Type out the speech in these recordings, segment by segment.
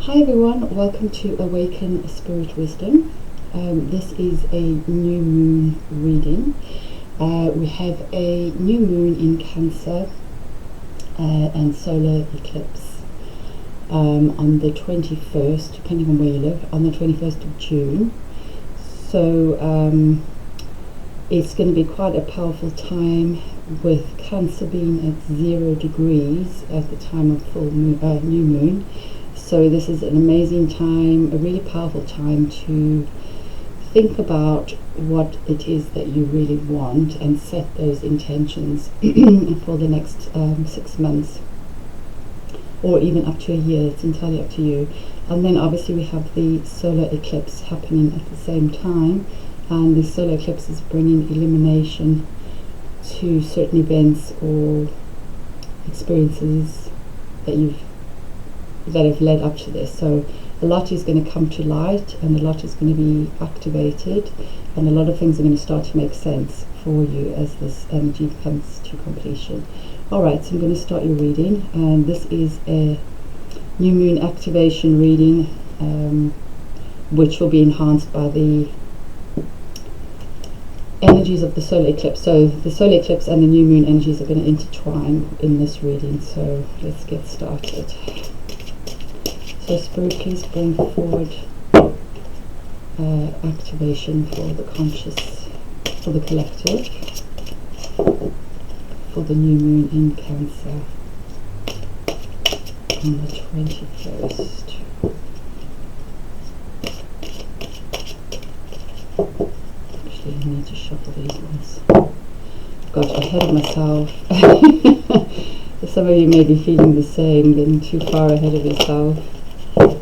Hi everyone, welcome to Awaken Spirit Wisdom. This is a new moon reading. We have a new moon in Cancer and solar eclipse on the 21st, depending on where you live, on the 21st of June. So it's going to be quite a powerful time, with Cancer being at 0 degrees at the time of full moon, new moon. So this is an amazing time, a really powerful time to think about what it is that you really want and set those intentions for the next 6 months, or even up to a year. It's entirely up to you. And then obviously we have the solar eclipse happening at the same time, and the solar eclipse is bringing illumination to certain events or experiences that have led up to this. So a lot is going to come to light, and a lot is going to be activated, and a lot of things are going to start to make sense for you as this energy comes to completion. Alright, so I'm going to start your reading, and this is a new moon activation reading, which will be enhanced by the energies of the solar eclipse. So the solar eclipse and the new moon energies are going to intertwine in this reading. So let's get started. So Spirit, please bring forward activation for the conscious, for the collective, for the new moon in Cancer on the 21st. Actually, I need to shuffle these ones. Got ahead of myself. Some of you may be feeling the same, getting too far ahead of yourself. Okay,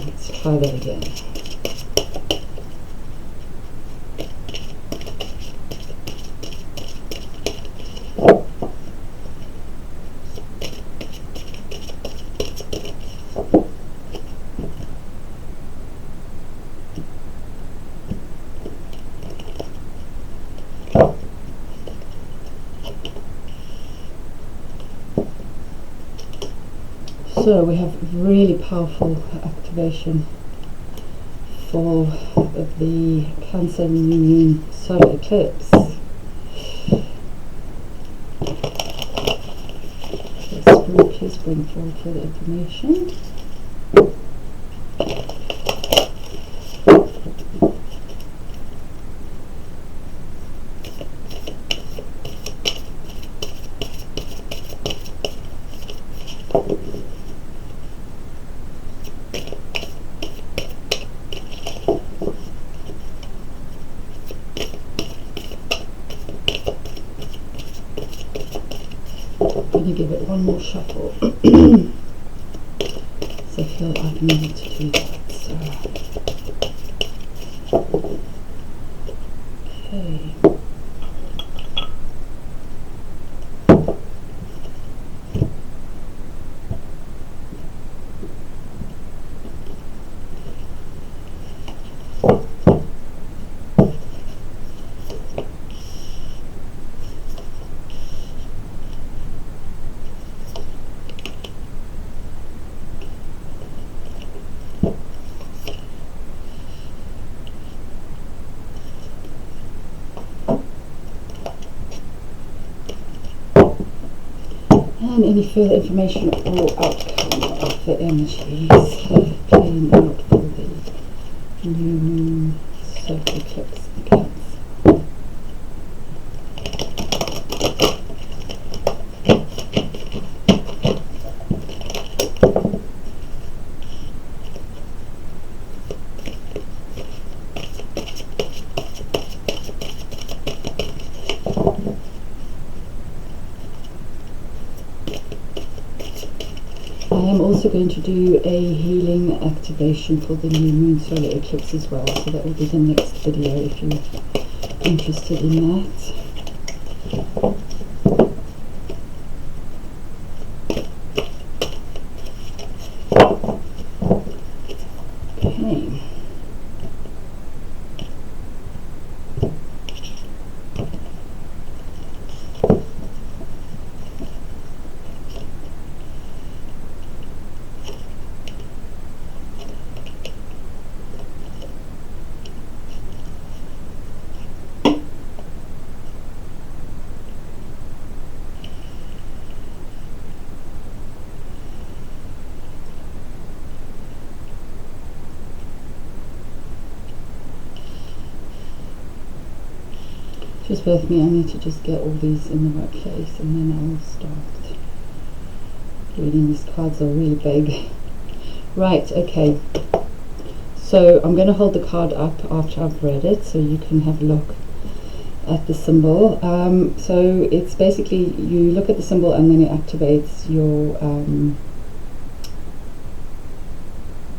let's try that again. So we have really powerful activation for the Cancer new moon solar eclipse. So Spirit, please bring forward further information. I'm going to give it one more shuffle. So I feel I've needed to do that. So okay. And any further information or outcome of the energies playing out for the new moon solar eclipse in Cancer. I am also going to do a healing activation for the new moon solar eclipse as well, so that will be the next video if you're interested in that. Okay. Just bear with me, I need to just get all these in the right place and then I'll start reading. These cards are really big. Right, okay. So I'm going to hold the card up after I've read it so you can have a look at the symbol. So it's basically, you look at the symbol and then it activates your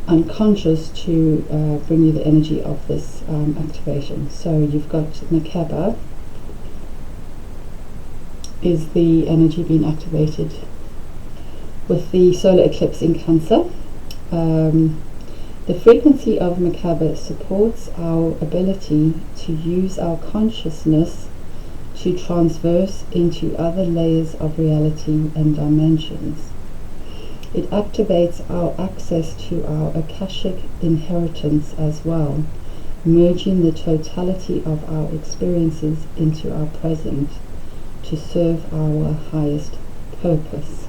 unconscious to bring you the energy of this activation. So you've got Merkabah is the energy being activated with the solar eclipse in Cancer. The frequency of Merkabah supports our ability to use our consciousness to transverse into other layers of reality and dimensions. It activates our access to our Akashic inheritance as well, merging the totality of our experiences into our present to serve our highest purpose.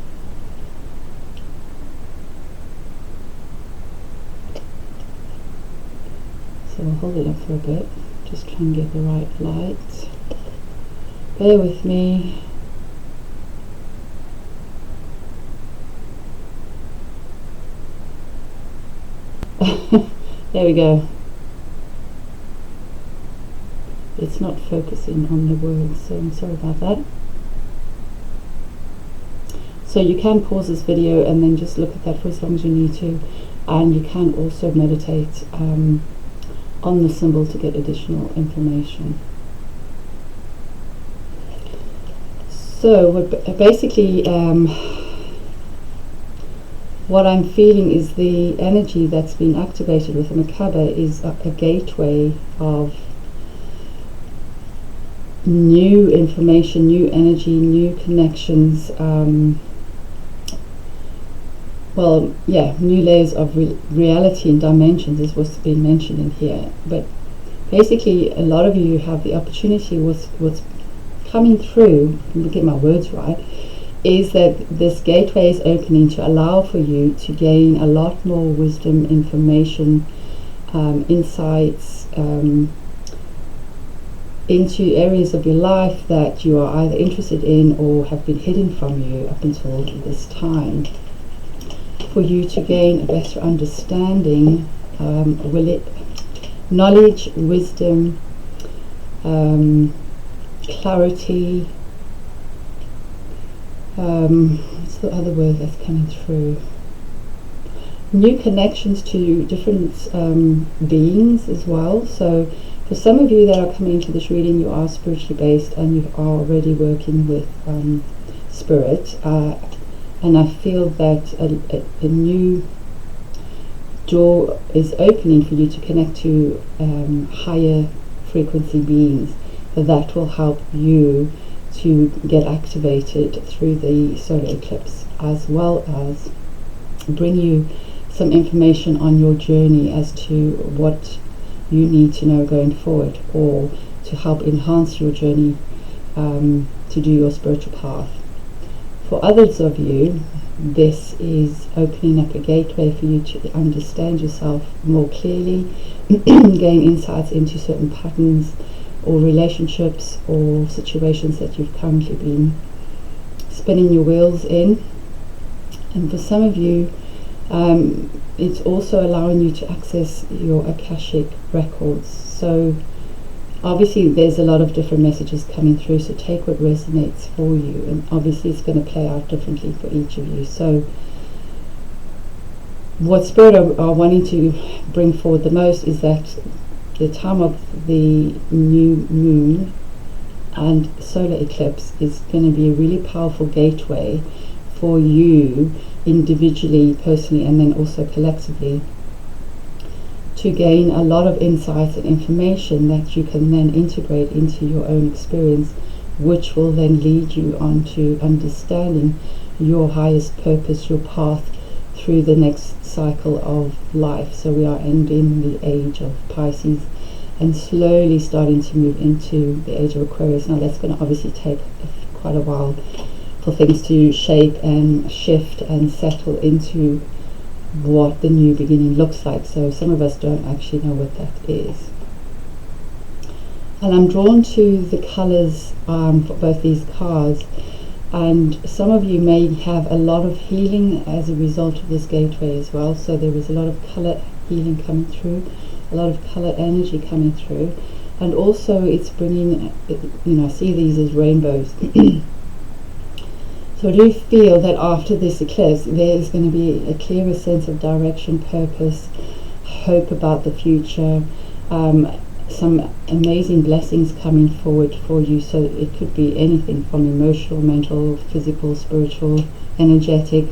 So I'll hold it up for a bit, just try and get the right light. Bear with me. There we go. It's not focusing on the words, so I'm sorry about that. So you can pause this video and then just look at that for as long as you need to, and you can also meditate on the symbol to get additional information. So basically what I'm feeling is the energy that's been activated with the Merkabah is a gateway of new information, new energy, new connections, new layers of reality and dimensions is what's been mentioned in here. But basically a lot of you have the opportunity, what's coming through, let me get my words right, is that this gateway is opening to allow for you to gain a lot more wisdom, information, insights into areas of your life that you are either interested in or have been hidden from you up until this time, for you to gain a better understanding, knowledge, wisdom, clarity. What's the other word that's coming through? New connections to different beings as well. So for some of you that are coming into this reading, you are spiritually based and you are already working with spirit, and I feel that a new door is opening for you to connect to higher frequency beings that will help you to get activated through the solar eclipse, as well as bring you some information on your journey as to what you need to know going forward, or to help enhance your journey to do your spiritual path. For others of you, this is opening up a gateway for you to understand yourself more clearly, gain insights into certain patterns or relationships or situations that you've currently been spinning your wheels in. And for some of you, it's also allowing you to access your Akashic records. So obviously there's a lot of different messages coming through, so take what resonates for you, and obviously it's going to play out differently for each of you. So what Spirit are wanting to bring forward the most is that the time of the new moon and solar eclipse is going to be a really powerful gateway for you individually, personally, and then also collectively, to gain a lot of insights and information that you can then integrate into your own experience, which will then lead you on to understanding your highest purpose, your path through the next cycle of life. So we are ending the age of Pisces and slowly starting to move into the age of Aquarius. Now that's going to obviously take quite a while for things to shape and shift and settle into what the new beginning looks like. So some of us don't actually know what that is. And I'm drawn to the colors for both these cards. And some of you may have a lot of healing as a result of this gateway as well. So there is a lot of color healing coming through, a lot of color energy coming through. And also it's bringing, I see these as rainbows. So I do feel that after this eclipse, there is going to be a clearer sense of direction, purpose, hope about the future, some amazing blessings coming forward for you. So it could be anything from emotional, mental, physical, spiritual, energetic.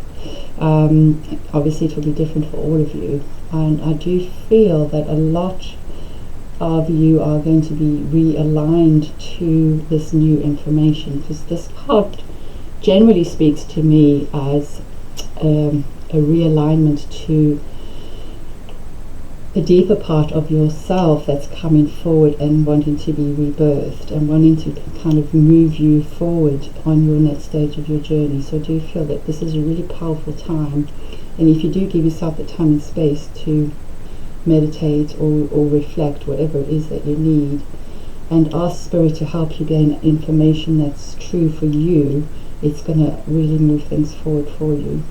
Obviously it will be different for all of you. And I do feel that a lot of you are going to be realigned to this new information, because this card generally speaks to me as a realignment to a deeper part of yourself that's coming forward and wanting to be rebirthed and wanting to kind of move you forward on your next stage of your journey. So I do feel that this is a really powerful time, and if you do give yourself the time and space to meditate or reflect, whatever it is that you need, and ask Spirit to help you gain information that's true for you, it's going to really move things forward for you.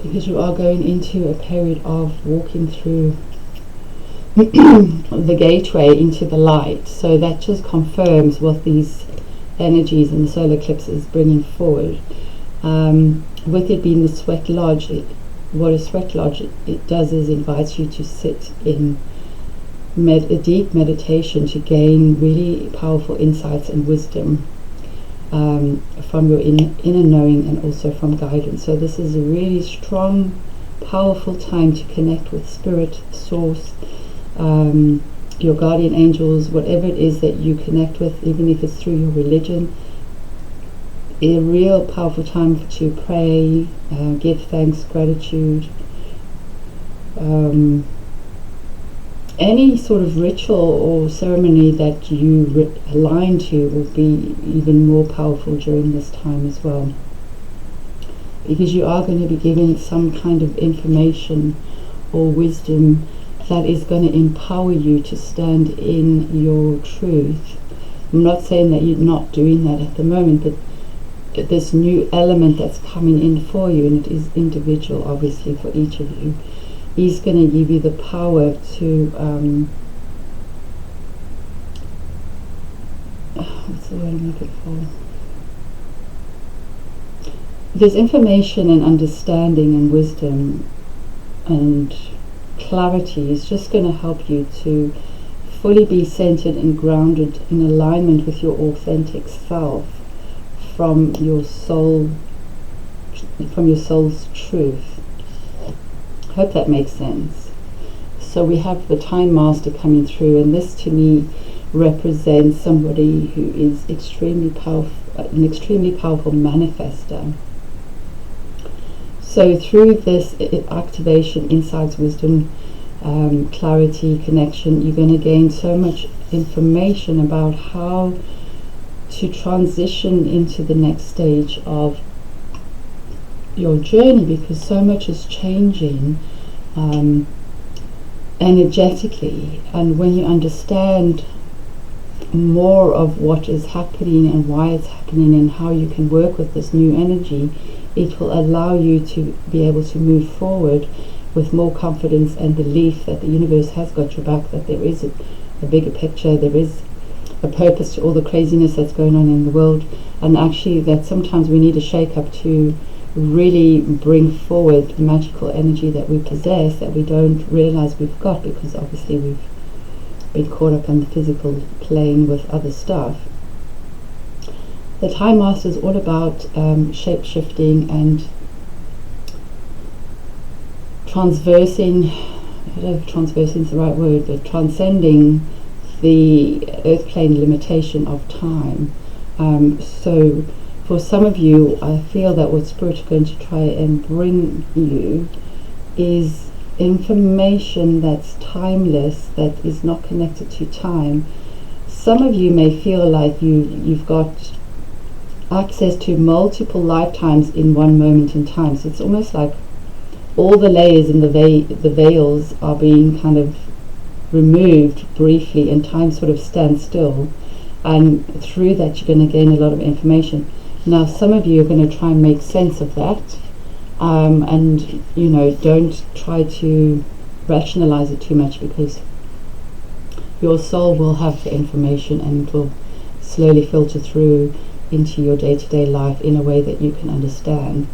Because you are going into a period of walking through the gateway into the light. So that just confirms what these energies and the solar eclipse is bringing forward. With it being the sweat lodge, what a sweat lodge it does is invites you to sit in a deep meditation to gain really powerful insights and wisdom from your inner knowing, and also from guidance. So this is a really strong, powerful time to connect with Spirit, Source, your guardian angels, whatever it is that you connect with, even if it's through your religion. A real powerful time to pray, give thanks, gratitude. Any sort of ritual or ceremony that you align to will be even more powerful during this time as well, because you are going to be given some kind of information or wisdom that is going to empower you to stand in your truth. I'm not saying that you're not doing that at the moment, but this new element that's coming in for you, and it is individual obviously for each of you, is going to give you the power to what's the word I'm looking for? There's information and understanding and wisdom and clarity is just going to help you to fully be centered and grounded in alignment with your authentic self, from your soul, from your soul's truth. Hope that makes sense. So we have the Time Master coming through, and this to me represents somebody who is extremely powerful, an extremely powerful manifester. So through this activation, insights, wisdom, clarity, connection, you're going to gain so much information about how to transition into the next stage of your journey, because so much is changing energetically. And when you understand more of what is happening and why it's happening and how you can work with this new energy, it will allow you to be able to move forward with more confidence and belief that the universe has got your back, that there is a bigger picture, there is a purpose to all the craziness that's going on in the world, and actually that sometimes we need a shake-up to really bring forward the magical energy that we possess, that we don't realize we've got, because obviously we've been caught up in the physical plane with other stuff. The Time Master is all about shape-shifting and transversing, I don't know if transversing is the right word, but transcending the earth plane limitation of time. So for some of you, I feel that what Spirit is going to try and bring you is information that's timeless, that is not connected to time. Some of you may feel like you've got access to multiple lifetimes in one moment in time. So it's almost like all the layers and the veils are being kind of removed briefly and time sort of stands still, and through that you're going to gain a lot of information. Now some of you are going to try and make sense of that, and you know, don't try to rationalize it too much, because your soul will have the information and it will slowly filter through into your day-to-day life in a way that you can understand.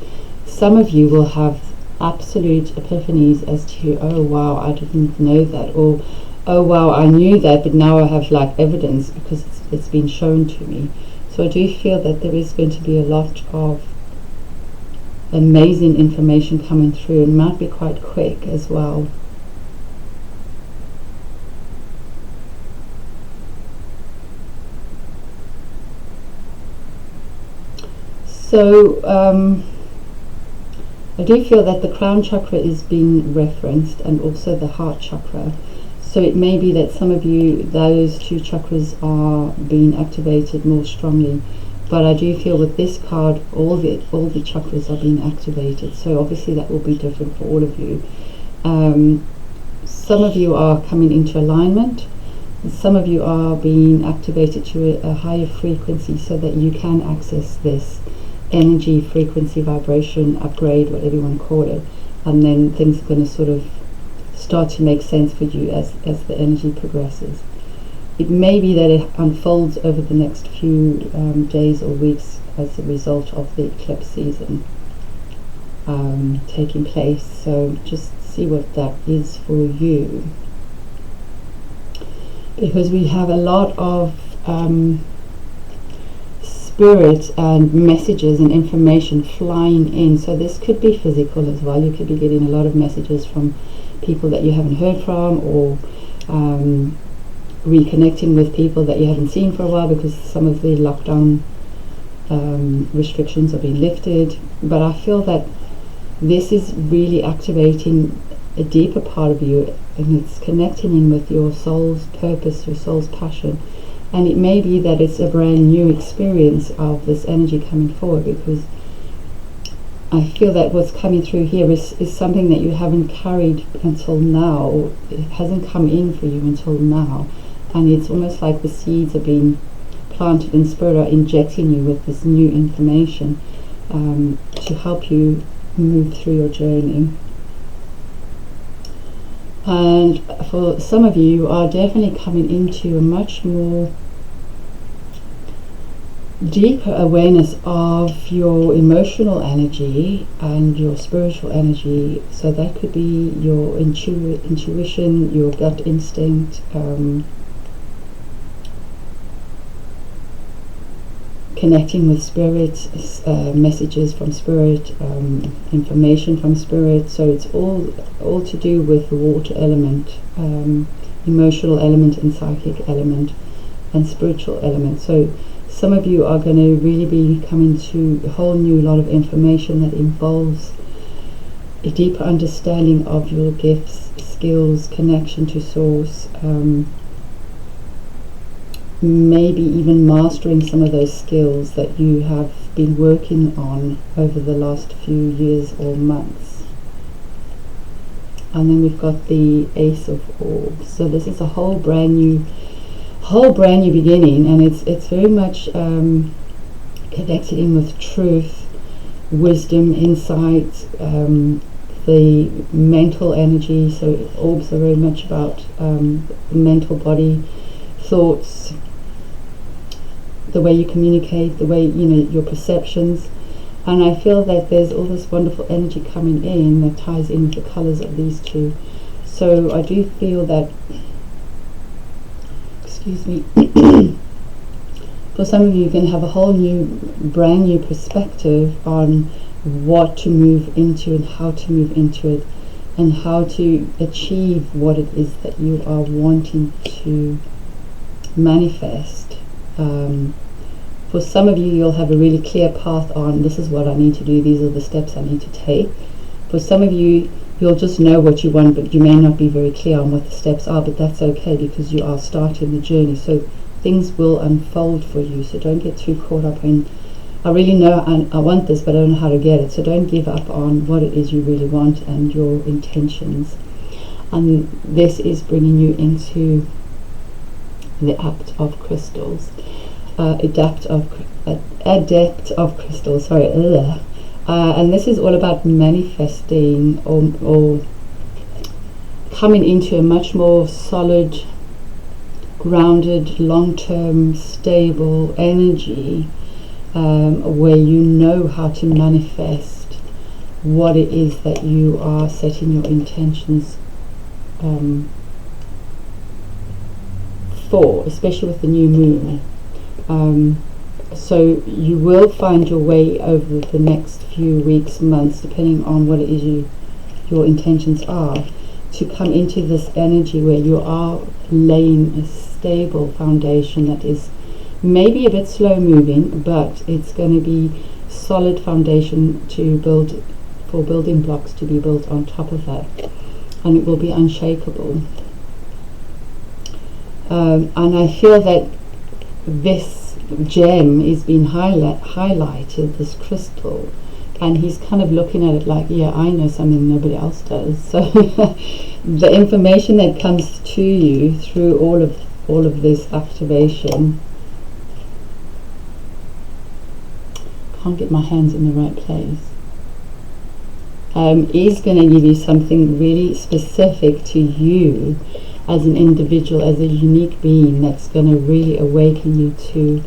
Some of you will have absolute epiphanies as to, oh wow, I didn't know that, or oh wow, I knew that, but now I have like evidence because it's been shown to me. So I do feel that there is going to be a lot of amazing information coming through, and might be quite quick as well. So I do feel that the crown chakra is being referenced, and also the heart chakra. So it may be that some of you, those two chakras are being activated more strongly. But I do feel with this card, all the chakras are being activated. So obviously that will be different for all of you. Some of you are coming into alignment. Some of you are being activated to a higher frequency so that you can access this energy, frequency, vibration, upgrade, whatever you want to call it. And then things are going to sort of start to make sense for you as the energy progresses. It may be that it unfolds over the next few days or weeks as a result of the eclipse season taking place. So just see what that is for you, because we have a lot of spirit and messages and information flying in. So this could be physical as well. You could be getting a lot of messages from people that you haven't heard from, or reconnecting with people that you haven't seen for a while because some of the lockdown restrictions are being lifted. But I feel that this is really activating a deeper part of you, and it's connecting in with your soul's purpose, your soul's passion. And it may be that it's a brand new experience of this energy coming forward, because I feel that what's coming through here is something that you haven't carried until now, or it hasn't come in for you until now. And it's almost like the seeds are being planted, and spirit are injecting you with this new information to help you move through your journey. And for some of you, you are definitely coming into a much more deeper awareness of your emotional energy and your spiritual energy. So that could be your intuition, your gut instinct, connecting with spirit, messages from spirit, information from spirit. So it's all to do with the water element, emotional element and psychic element and spiritual element. So some of you are going to really be coming to a whole new lot of information that involves a deeper understanding of your gifts, skills, connection to source, maybe even mastering some of those skills that you have been working on over the last few years or months. And then we've got the Ace of Orbs. So this is a whole brand new beginning, and it's very much connected in with truth, wisdom, insight, the mental energy. So orbs are very much about the mental body, thoughts, the way you communicate, the way, you know, your perceptions. And I feel that there's all this wonderful energy coming in that ties in with the colors of these two. So I do feel that, excuse me, for some of you, you can have a whole new, brand new perspective on what to move into and how to move into it, and how to achieve what it is that you are wanting to manifest. For some of you, you'll have a really clear path on, this is what I need to do, these are the steps I need to take. For some of you, you'll just know what you want, but you may not be very clear on what the steps are, but that's okay, because you are starting the journey. So things will unfold for you. So don't get too caught up in, I really know I want this, but I don't know how to get it. So don't give up on what it is you really want and your intentions. and this is bringing you into the adept of crystals. Adept of crystals, sorry. And this is all about manifesting or coming into a much more solid, grounded, long-term, stable energy, where you know how to manifest what it is that you are setting your intentions for, especially with the new moon. So you will find your way over the next few weeks, months, depending on what it is your intentions are, to come into this energy where you are laying a stable foundation that is maybe a bit slow moving, but it's going to be solid foundation to build, for building blocks to be built on top of that, and it will be unshakable. And I feel that this gem is being highlighted, this crystal, and he's kind of looking at it like, yeah, I know something nobody else does. So the information that comes to you through all of this activation, can't get my hands in the right place, is going to give you something really specific to you as an individual, as a unique being, that's going to really awaken you to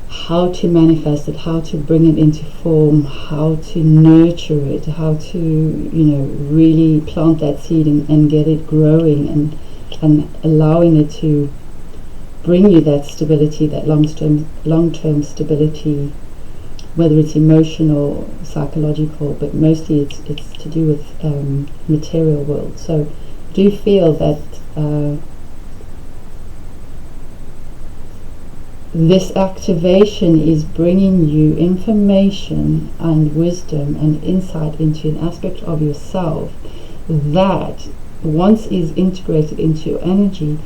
how to manifest it, how to bring it into form, how to nurture it, how to, really plant that seed and get it growing and allowing it to bring you that stability, that long-term stability, whether it's emotional, psychological, but mostly it's to do with material world. So do feel that this activation is bringing you information and wisdom and insight into an aspect of yourself that, once is integrated into your energy,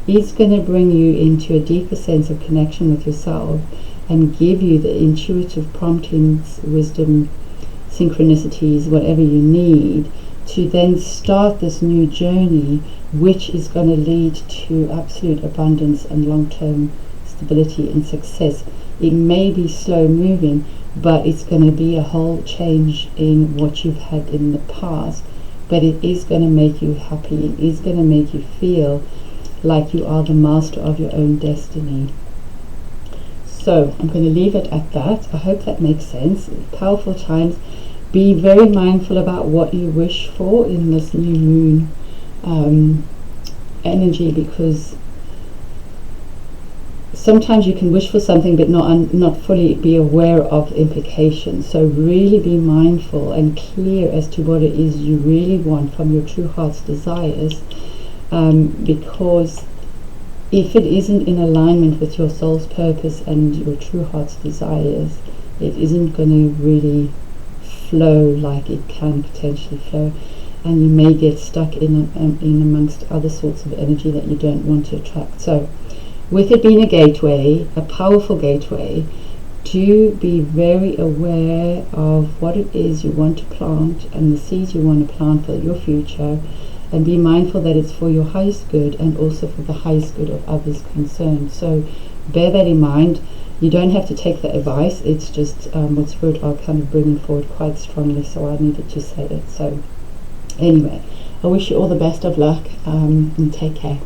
is going to bring you into a deeper sense of connection with yourself and give you the intuitive promptings, wisdom, synchronicities, whatever you need, to then start this new journey, which is going to lead to absolute abundance and long-term stability and success. It may be slow moving, but it's going to be a whole change in what you've had in the past, but it is going to make you happy. It is going to make you feel like you are the master of your own destiny. So I'm going to leave it at that. I hope that makes sense. Powerful times. Be very mindful about what you wish for in this new moon energy, because sometimes you can wish for something but not fully be aware of the implications. So really be mindful and clear as to what it is you really want from your true heart's desires, because if it isn't in alignment with your soul's purpose and your true heart's desires, it isn't going to really flow like it can potentially flow, and you may get stuck in amongst other sorts of energy that you don't want to attract. So with it being a gateway, a powerful gateway, do be very aware of what it is you want to plant and the seeds you want to plant for your future, and be mindful that it's for your highest good and also for the highest good of others concerned. So bear that in mind. You don't have to take the advice, it's just what Spirit are kind of bringing forward quite strongly, so I needed to say it. So anyway, I wish you all the best of luck, and take care.